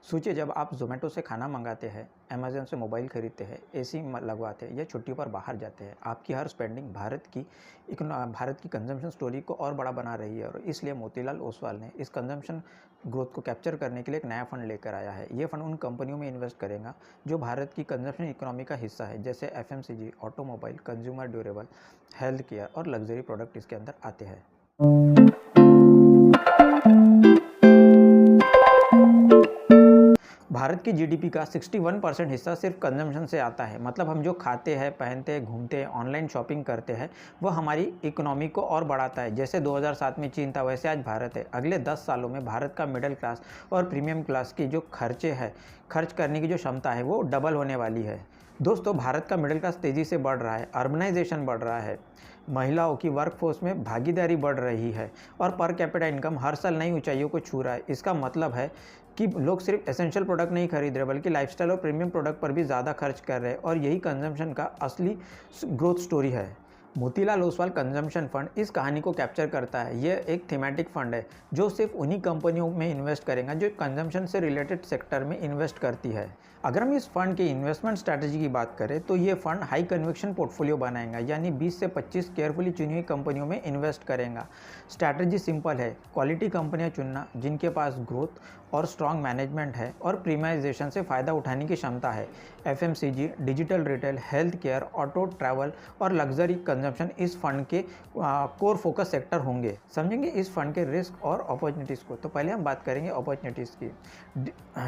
सोचिए जब आप ज़ोमैटो से खाना मंगाते हैं, अमेज़न से मोबाइल खरीदते हैं, एसी लगवाते हैं या छुट्टी पर बाहर जाते हैं, आपकी हर स्पेंडिंग भारत की कंजम्पशन स्टोरी को और बड़ा बना रही है और इसलिए मोतीलाल ओसवाल ने इस कंजम्पशन ग्रोथ को कैप्चर करने के लिए एक नया फंड लेकर आया है। ये फंड उन कंपनियों में इन्वेस्ट करेगा जो भारत की कंजम्पशन इकोनॉमी का हिस्सा है, जैसे FMCG, automobile, consumer durable, health care और लग्जरी प्रोडक्ट इसके अंदर आते हैं। भारत की जीडीपी का 61% हिस्सा सिर्फ कंजम्पशन से आता है। मतलब हम जो खाते हैं, पहनते हैं, घूमते हैं, ऑनलाइन शॉपिंग करते हैं, वो हमारी इकोनॉमी को और बढ़ाता है। जैसे 2007 में चीन था, वैसे आज भारत है। अगले 10 सालों में भारत का मिडिल क्लास और प्रीमियम क्लास की जो खर्च करने की जो क्षमता है वो डबल होने वाली है। दोस्तों, भारत का मिडिल क्लास तेज़ी से बढ़ रहा है, अर्बनाइजेशन बढ़ रहा है, महिलाओं की वर्कफोर्स में भागीदारी बढ़ रही है और पर कैपिटा इनकम हर साल नई ऊंचाइयों को छू रहा है। इसका मतलब है कि लोग सिर्फ एसेंशियल प्रोडक्ट नहीं खरीद रहे, बल्कि लाइफस्टाइल और प्रीमियम प्रोडक्ट पर भी ज़्यादा खर्च कर रहे हैं और यही कंजम्पशन का असली ग्रोथ स्टोरी है। मोतीलाल ओसवाल कंजम्पशन फंड इस कहानी को कैप्चर करता है। यह एक थीमेटिक फंड है जो सिर्फ उन्हीं कंपनियों में इन्वेस्ट करेगा जो कंजम्पशन से रिलेटेड सेक्टर में इन्वेस्ट करती है। अगर हम इस फंड के इन्वेस्टमेंट स्ट्रैटेजी की बात करें तो ये फंड हाई कन्विक्शन पोर्टफोलियो बनाएगा, यानी 20 से 25 केयरफुली चुनी हुई कंपनियों में इन्वेस्ट करेगा। स्ट्रैटेजी सिंपल है, क्वालिटी कंपनियां चुनना जिनके पास ग्रोथ और स्ट्रॉन्ग मैनेजमेंट है और प्रीमाइजेशन से फ़ायदा उठाने की क्षमता है। FMCG, digital retail, health care, auto, travel और लग्जरी कंजम्पशन इस फंड के कोर फोकस सेक्टर होंगे। समझेंगे इस फंड के रिस्क और अपॉर्चुनिटीज़ को। तो पहले हम बात करेंगे अपॉर्चुनिटीज़ की।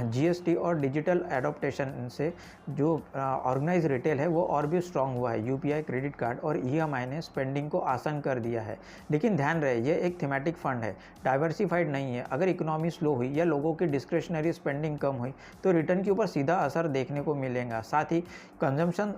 जीएसटी और डिजिटल एडॉप्टेशन से जो ऑर्गेनाइज रिटेल है वो और भी स्ट्रांग हुआ है। यूपीआई, क्रेडिट कार्ड और ईएमआई ने स्पेंडिंग को आसान कर दिया है। लेकिन ध्यान रहे, ये एक थीमेटिक फंड है, डाइवर्सिफाइड नहीं है। अगर इकोनॉमी स्लो हुई या लोगों की डिस्क्रिशनरी स्पेंडिंग कम हुई तो रिटर्न के ऊपर सीधा असर देखने को मिलेगा। साथ ही कंजम्पशन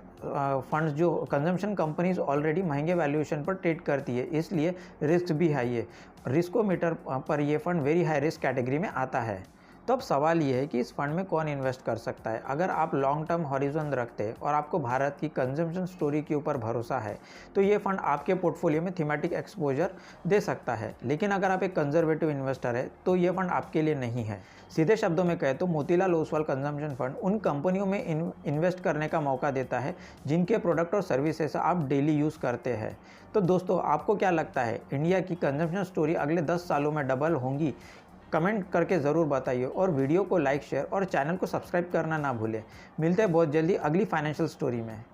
फंड्स जो कंजम्पशन कंपनीज ऑलरेडी महंगे वैल्यूएशन पर ट्रेड करती है, इसलिए रिस्क भी हाई है। रिस्कोमीटर पर यह fund very high risk category में आता है। तो अब सवाल ये है कि इस फंड में कौन इन्वेस्ट कर सकता है। अगर आप लॉन्ग टर्म हॉरिजन रखते हैं और आपको भारत की कंजम्पशन स्टोरी के ऊपर भरोसा है तो ये फंड आपके पोर्टफोलियो में थीमेटिक एक्सपोजर दे सकता है। लेकिन अगर आप एक कंजर्वेटिव इन्वेस्टर है तो ये फंड आपके लिए नहीं है। सीधे शब्दों में कहें तो मोतीलाल ओसवाल कंजम्पशन फंड उन कंपनियों में इन्वेस्ट करने का मौका देता है जिनके प्रोडक्ट और सर्विसेज आप डेली यूज़ करते हैं। तो दोस्तों, आपको क्या लगता है, इंडिया की कंजम्पशन स्टोरी अगले 10 सालों में डबल होंगी? कमेंट करके ज़रूर बताइए और वीडियो को लाइक, शेयर और चैनल को सब्सक्राइब करना ना भूलें। मिलते हैं बहुत जल्दी अगली फाइनेंशियल स्टोरी में।